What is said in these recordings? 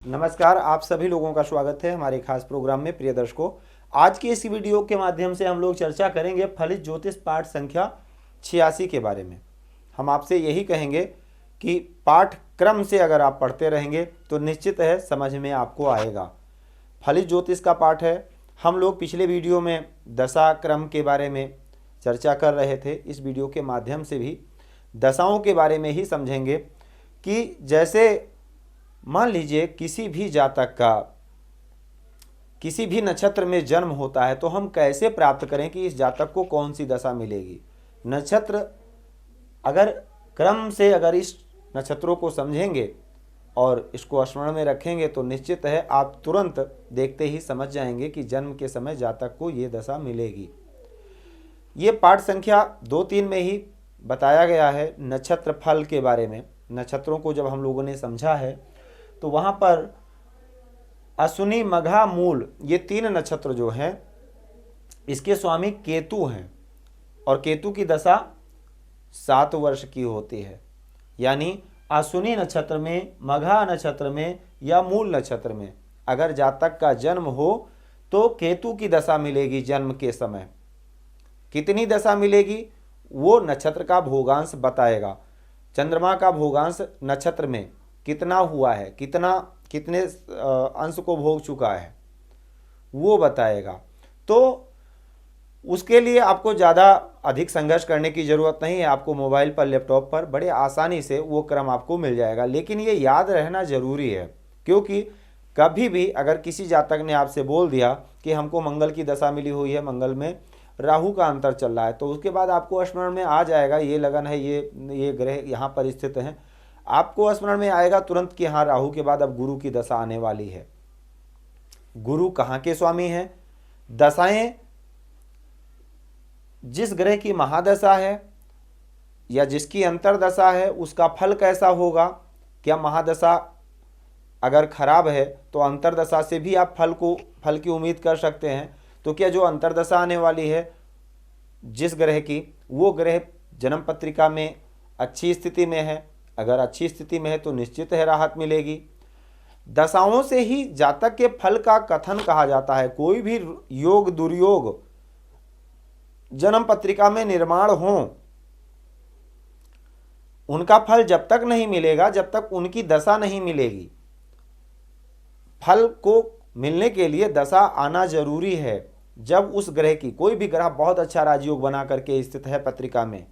नमस्कार, आप सभी लोगों का स्वागत है हमारे खास प्रोग्राम में। प्रिय दर्शकों, आज की इस वीडियो के माध्यम से हम लोग चर्चा करेंगे फलित ज्योतिष पाठ संख्या 86 के बारे में। हम आपसे यही कहेंगे कि पाठक्रम से अगर आप पढ़ते रहेंगे तो निश्चित है समझ में आपको आएगा। फलित ज्योतिष का पाठ है। हम लोग पिछले वीडियो में दशा क्रम के बारे में चर्चा कर रहे थे। इस वीडियो के माध्यम से भी दशाओं के बारे में ही समझेंगे कि जैसे मान लीजिए किसी भी जातक का किसी भी नक्षत्र में जन्म होता है तो हम कैसे प्राप्त करें कि इस जातक को कौन सी दशा मिलेगी। नक्षत्र अगर क्रम से अगर इस नक्षत्रों को समझेंगे और इसको स्मरण में रखेंगे तो निश्चित है आप तुरंत देखते ही समझ जाएंगे कि जन्म के समय जातक को ये दशा मिलेगी। ये पाठ संख्या 2-3 में ही बताया गया है नक्षत्र फल के बारे में। नक्षत्रों को जब हम लोगों ने समझा है तो वहाँ पर अश्विनी, मघा, मूल ये 3 नक्षत्र जो हैं इसके स्वामी केतु हैं और केतु की दशा 7 वर्ष की होती है। यानी अश्विनी नक्षत्र में, मघा नक्षत्र में या मूल नक्षत्र में अगर जातक का जन्म हो तो केतु की दशा मिलेगी। जन्म के समय कितनी दशा मिलेगी वो नक्षत्र का भोगांश बताएगा। चंद्रमा का भोगांश नक्षत्र में कितना हुआ है, कितने अंश को भोग चुका है वो बताएगा। तो उसके लिए आपको ज़्यादा अधिक संघर्ष करने की ज़रूरत नहीं है। आपको मोबाइल पर, लैपटॉप पर बड़े आसानी से वो क्रम आपको मिल जाएगा। लेकिन ये याद रहना ज़रूरी है, क्योंकि कभी भी अगर किसी जातक ने आपसे बोल दिया कि हमको मंगल की दशा मिली हुई है, मंगल में राहु का अंतर चल रहा है, तो उसके बाद आपको स्मरण में आ जाएगा ये लगन है, ये ग्रह यहाँ पर स्थित हैं। आपको स्मरण में आएगा तुरंत कि हाँ राहु के बाद अब गुरु की दशा आने वाली है। गुरु कहाँ के स्वामी हैं? दशाएं जिस ग्रह की महादशा है या जिसकी अंतरदशा है उसका फल कैसा होगा। क्या महादशा अगर खराब है तो अंतरदशा से भी आप फल की उम्मीद कर सकते हैं। तो क्या जो अंतरदशा आने वाली है जिस ग्रह की, वो ग्रह जन्म पत्रिका में अच्छी स्थिति में है? अगर अच्छी स्थिति में है तो निश्चित है राहत मिलेगी। दशाओं से ही जातक के फल का कथन कहा जाता है। कोई भी योग दुर्योग जन्म पत्रिका में निर्माण हो, उनका फल जब तक नहीं मिलेगा जब तक उनकी दशा नहीं मिलेगी। फल को मिलने के लिए दशा आना जरूरी है। जब उस ग्रह की, कोई भी ग्रह बहुत अच्छा राजयोग बना करके स्थित है पत्रिका में,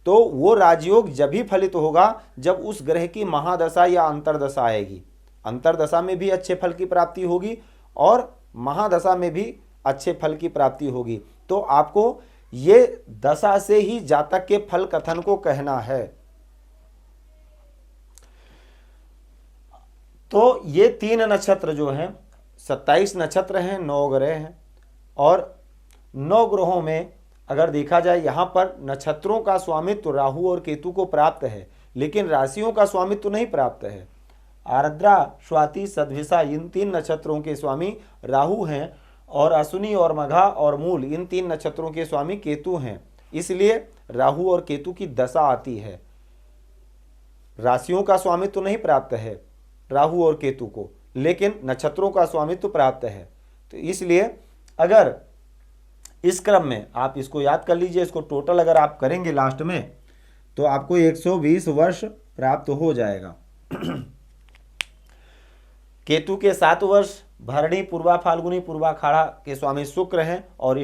तो वो राजयोग जब भी फलित होगा जब उस ग्रह की महादशा या अंतरदशा आएगी। अंतरदशा में भी अच्छे फल की प्राप्ति होगी और महादशा में भी अच्छे फल की प्राप्ति होगी। तो आपको ये दशा से ही जातक के फल कथन को कहना है। तो ये 3 नक्षत्र जो हैं, 27 नक्षत्र हैं, 9 ग्रह हैं और 9 ग्रहों में अगर देखा जाए यहाँ पर नक्षत्रों का स्वामित्व राहु और केतु को प्राप्त है, लेकिन राशियों का स्वामित्व नहीं प्राप्त है। आर्द्रा, स्वाति, सद्विषा इन 3 नक्षत्रों के स्वामी राहु हैं और अश्विनी और मघा और मूल इन 3 नक्षत्रों के स्वामी केतु हैं। इसलिए राहु और केतु की दशा आती है। राशियों का स्वामित्व नहीं प्राप्त है राहु और केतु को, लेकिन नक्षत्रों का स्वामित्व प्राप्त है। तो इसलिए अगर इस क्रम में आप इसको याद कर लीजिए, इसको टोटल अगर आप करेंगे लास्ट में तो आपको 120 वर्ष प्राप्त हो जाएगा। केतु के 7 वर्ष भरणी, पूर्वा फाल्गुनी, पूर्वाखाड़ा के स्वामी शुक्र हैं और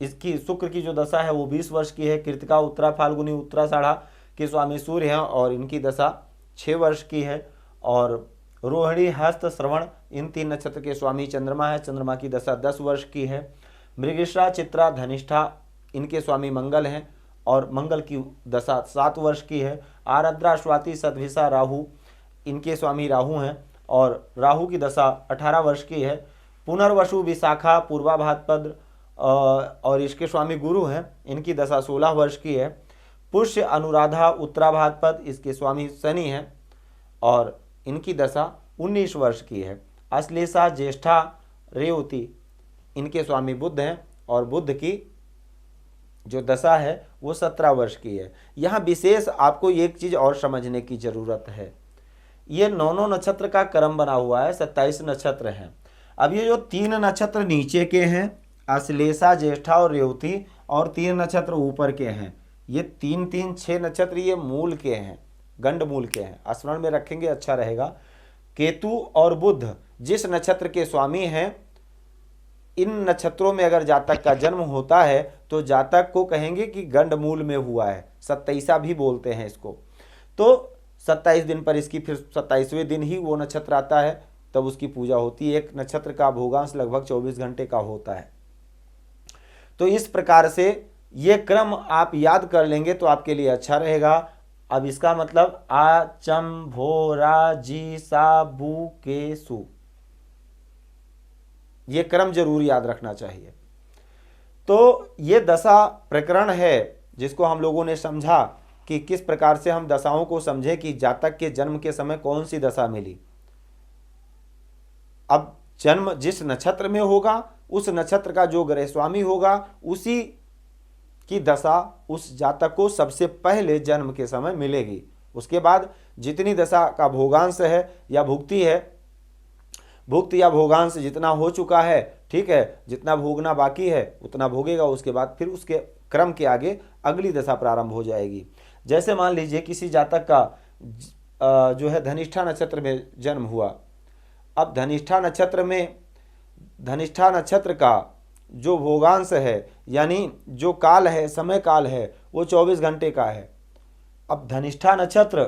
इसकी शुक्र की जो दशा है वो 20 वर्ष की है। कृतिका, उत्तरा फाल्गुनी, उत्तराषाढ़ा के स्वामी सूर्य हैं और इनकी दशा 6 वर्ष की है। और रोहिणी, हस्त, श्रवण इन 3 नक्षत्र के स्वामी चंद्रमा है। चंद्रमा की दशा 10 वर्ष की है। मृगशिरा, चित्रा, धनिष्ठा इनके स्वामी मंगल हैं और मंगल की दशा 7 वर्ष की है। आरद्रा, स्वाति, सद्विषा, राहु इनके स्वामी राहु हैं और राहु की दशा 18 वर्ष की है। पुनर्वसु, विशाखा, पूर्वा भाद्रपद और इसके स्वामी गुरु हैं, इनकी दशा 16 वर्ष की है। पुष्य, अनुराधा, उत्तरा भाद्रपद इसके स्वामी शनि हैं और इनकी दशा 19 वर्ष की है। अश्लेषा, ज्येष्ठा, रेवती इनके स्वामी बुध हैं और बुध की जो दशा है वो 17 वर्ष की है। यहाँ विशेष आपको एक चीज़ और समझने की ज़रूरत है। ये 9 नक्षत्र का क्रम बना हुआ है, 27 नक्षत्र हैं। अब ये जो 3 नक्षत्र नीचे के हैं, अश्लेषा, ज्येष्ठा और रेवती, और 3 नक्षत्र ऊपर के हैं, ये 3 6 नक्षत्र ये मूल के हैं, गंड मूल के हैं। स्मरण में रखेंगे, अच्छा रहेगा। केतु और बुध जिस नक्षत्र के स्वामी हैं, इन नक्षत्रों में अगर जातक का जन्म होता है तो जातक को कहेंगे कि गंड मूल में हुआ है, 27 भी बोलते हैं इसको। तो 27 दिन पर इसकी फिर 27वें दिन ही वो नक्षत्र आता है, तब उसकी पूजा होती है। एक नक्षत्र का भोगांश लगभग 24 घंटे का होता है। तो इस प्रकार से ये क्रम आप याद कर लेंगे तो आपके लिए अच्छा रहेगा। अब इसका मतलब आ, चम, भो, रा, जी, सा, बू, के, सु, ये क्रम जरूर याद रखना चाहिए। तो ये दशा प्रकरण है जिसको हम लोगों ने समझा कि किस प्रकार से हम दशाओं को समझे कि जातक के जन्म के समय कौन सी दशा मिली। अब जन्म जिस नक्षत्र में होगा, उस नक्षत्र का जो ग्रह स्वामी होगा, उसी की दशा उस जातक को सबसे पहले जन्म के समय मिलेगी। उसके बाद जितनी दशा का भोगांश है या भुक्ति है, भुक्त या भोगांश जितना हो चुका है, ठीक है, जितना भोगना बाकी है उतना भोगेगा। उसके बाद फिर उसके क्रम के आगे अगली दशा प्रारंभ हो जाएगी। जैसे मान लीजिए किसी जातक का जो है धनिष्ठा नक्षत्र में जन्म हुआ। अब धनिष्ठा नक्षत्र का जो भोगांश है, यानी जो काल है, समय काल है, वो 24 घंटे का है। अब धनिष्ठा नक्षत्र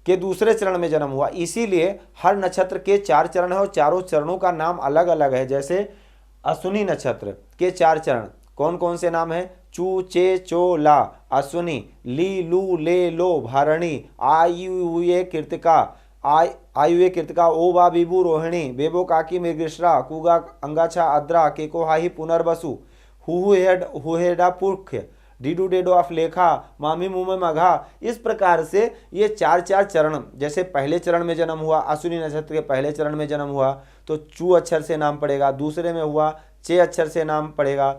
के दूसरे चरण में जन्म हुआ, इसीलिए हर नक्षत्र के 4 चरण है और चारों चरणों का नाम अलग अलग है। जैसे अश्विनी नक्षत्र के 4 चरण कौन कौन से नाम है? चू, चे, चो, ला, अश्विनी, ली, लू, ले, लो, भारणी, आयुए कृतिका, आयुए कृतिका, ओ बा बिबू रोहिणी, बेबो काकी मृगश्रा, कुगा अंगाछा अद्रा, केको हाही पुनर्वसु, हुहेडा पुख्य, डीडू डेडो अफलेखा, मामी मुमे मघा। इस प्रकार से ये 4 चरण, जैसे पहले चरण में जन्म हुआ, अश्विनी नक्षत्र के पहले चरण में जन्म हुआ तो चू अक्षर से नाम पड़ेगा, दूसरे में हुआ चे अक्षर से नाम पड़ेगा,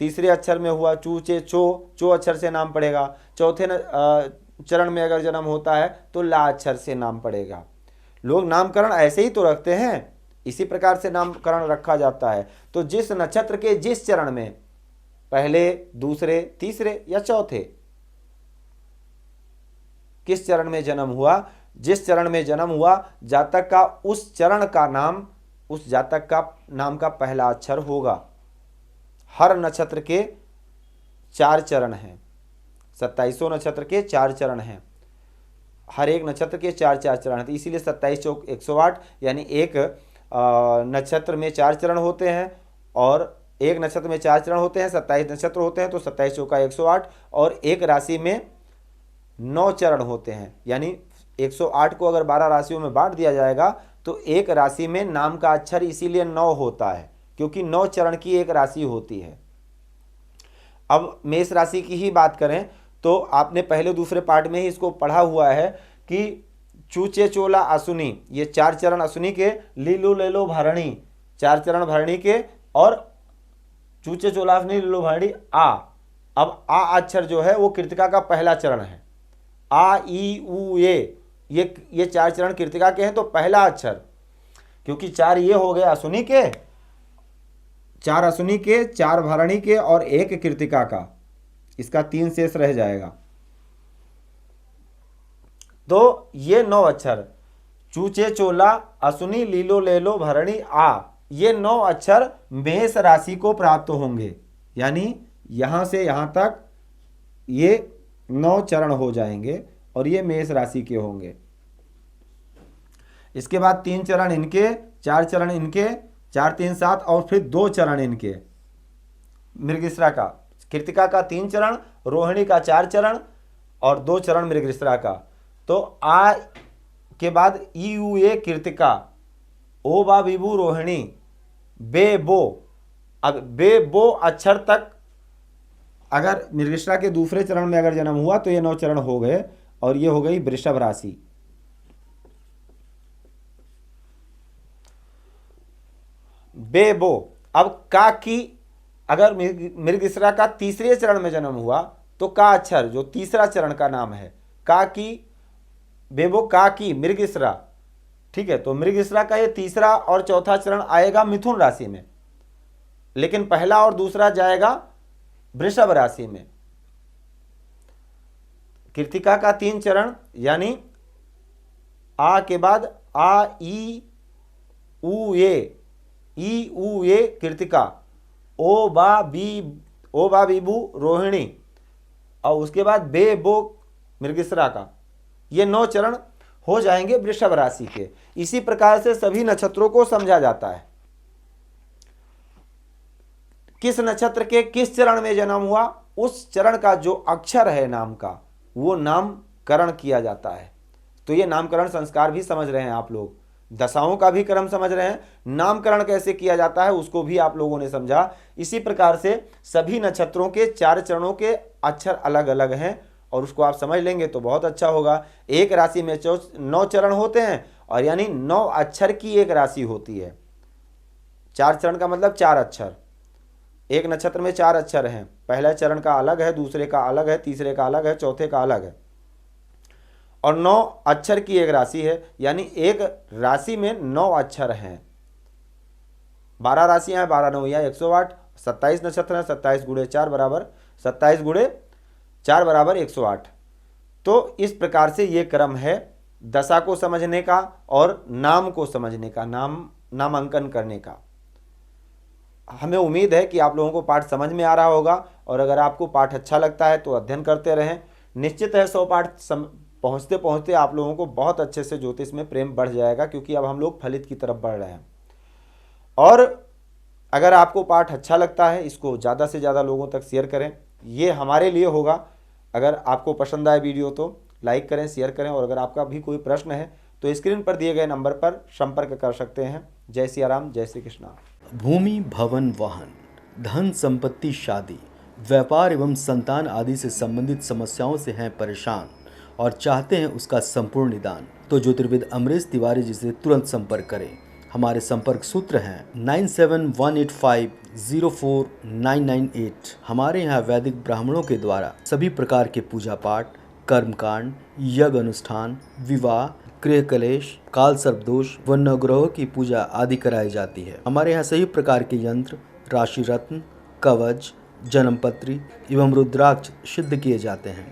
तीसरे अक्षर में हुआ चू, चे, चो अक्षर से नाम पड़ेगा, चौथे चरण में अगर जन्म होता है तो ला अक्षर से नाम पड़ेगा। लोग नामकरण ऐसे ही तो रखते हैं, इसी प्रकार से नामकरण रखा जाता है। तो जिस नक्षत्र के जिस चरण में, पहले, दूसरे, तीसरे या चौथे, किस चरण में जन्म हुआ, जिस चरण में जन्म हुआ, जातक का उस चरण का नाम, उस जातक का नाम का पहला अक्षर होगा। हर नक्षत्र के 4 चरण हैं, 27 नक्षत्र के 4 चरण हैं, हर एक नक्षत्र के 4 चरण हैं। तो इसीलिए 27 चौक 108, यानी एक नक्षत्र में 4 चरण होते हैं, और एक नक्षत्र में 4 चरण होते हैं, 27 नक्षत्र होते हैं, तो 27 चौका 108, और एक राशि में 9 चरण होते हैं। यानी 108 को अगर 12 राशियों में बांट दिया जाएगा तो एक राशि में नाम का अक्षर इसीलिए 9 होता है, क्योंकि 9 चरण की एक राशि होती है। अब मेष राशि की ही बात करें तो आपने पहले दूसरे पार्ट में ही इसको पढ़ा हुआ है कि चूचे, चोला, अश्विनी, ये 4 चरण अश्विनी के, लीलू, लेलो, भरणी, 4 चरण भरणी के, और चूचे, चोला, अश्विनी, लीलो, भरणी, आ। अब आ अक्षर जो है वो कृतिका का पहला चरण है। आ, ई, उ, ये 4 चरण कृतिका के हैं, तो पहला अक्षर, क्योंकि 4 ये हो गए अश्विनी के, 4 अश्विनी के, 4 भरणी के और 1 कृतिका का, इसका 3 शेष रह जाएगा। तो ये 9 अक्षर, चूचे, चोला, अश्विनी, लीलो, लेलो, भरणी, आ, ये 9 अक्षर मेष राशि को प्राप्त होंगे। यानी यहां से यहां तक ये 9 चरण हो जाएंगे और ये मेष राशि के होंगे। इसके बाद 3 चरण इनके, 4 चरण इनके, 4, 3, 7, और फिर 2 चरण इनके मृगशिरा का। कृतिका का 3 चरण, रोहिणी का 4 चरण और 2 चरण मृगशिरा का। तो आ के बाद ई, उ, ए कृतिका, ओ बा बिबू रोहिणी, बे बो। अब बे बो अक्षर तक अगर मृगशिरा के दूसरे चरण में अगर जन्म हुआ तो ये 9 चरण हो गए, और ये हो गई वृषभ राशि। बे बो। अब का की अगर मृगशिरा का तीसरे चरण में जन्म हुआ तो का अक्षर जो तीसरा चरण का नाम है, का की बेबो का की मृगशिरा, ठीक है। तो मृगशिरा का ये तीसरा और चौथा चरण आएगा मिथुन राशि में, लेकिन पहला और दूसरा जाएगा वृषभ राशि में। कृतिका का 3 चरण यानी आ के बाद आ ई उ ए कृतिका, ओ बा बीबू रोहिणी, और उसके बाद बे बो मृगशिरा का, ये 9 चरण हो जाएंगे वृषभ राशि के। इसी प्रकार से सभी नक्षत्रों को समझा जाता है। किस नक्षत्र के किस चरण में जन्म हुआ, उस चरण का जो अक्षर है नाम का, वो नामकरण किया जाता है। तो ये नामकरण संस्कार भी समझ रहे हैं आप लोग, दशाओं का भी क्रम समझ रहे हैं, नामकरण कैसे किया जाता है उसको भी आप लोगों ने समझा। इसी प्रकार से सभी नक्षत्रों के 4 चरणों के अक्षर अलग अलग हैं, और उसको आप समझ लेंगे तो बहुत अच्छा होगा। एक राशि में 9 चरण होते हैं, और यानी 9 अक्षर की एक राशि होती है। 4 चरण का मतलब 4 अक्षर, एक नक्षत्र में 4 अक्षर हैं। पहला चरण का अलग है, दूसरे का अलग है, तीसरे का अलग है, चौथे का अलग है, और 9 अक्षर की एक राशि है, यानी एक राशि में 9 अक्षर हैं। 12 राशियां हैं, 12 9 या 108, 27 नक्षत्र हैं, 27 गुणे 4 बराबर 108। तो इस प्रकार से ये क्रम है दशा को समझने का और नाम को समझने का, नामांकन करने का। हमें उम्मीद है कि आप लोगों को पाठ समझ में आ रहा होगा, और अगर आपको पाठ अच्छा लगता है तो अध्ययन करते रहें। निश्चित है 100 पाठ पहुँचते पहुँचते आप लोगों को बहुत अच्छे से ज्योतिष में प्रेम बढ़ जाएगा, क्योंकि अब हम लोग फलित की तरफ बढ़ रहे हैं। और अगर आपको पाठ अच्छा लगता है, इसको ज़्यादा से ज़्यादा लोगों तक शेयर करें, ये हमारे लिए होगा। अगर आपको पसंद आए वीडियो तो लाइक करें, शेयर करें, और अगर आपका भी कोई प्रश्न है तो स्क्रीन पर दिए गए नंबर पर संपर्क कर सकते हैं। जय सिया राम, जय श्री कृष्णा। भूमि, भवन, वाहन, धन संपत्ति, शादी, व्यापार एवं संतान आदि से संबंधित समस्याओं से हैं परेशान और चाहते हैं उसका संपूर्ण निदान, तो ज्योतिर्विद अमरीश तिवारी जी से तुरंत संपर्क करें। हमारे संपर्क सूत्र हैं 9718504998। हमारे यहाँ वैदिक ब्राह्मणों के द्वारा सभी प्रकार के पूजा पाठ, कर्मकांड, यज्ञ अनुष्ठान, विवाह, गृह कलेश, काल सर्पदोष व नवग्रहों की पूजा आदि कराई जाती है। हमारे यहाँ सभी प्रकार के यंत्र, राशि रत्न, कवच, जन्मपत्री एवं रुद्राक्ष सिद्ध किए जाते हैं।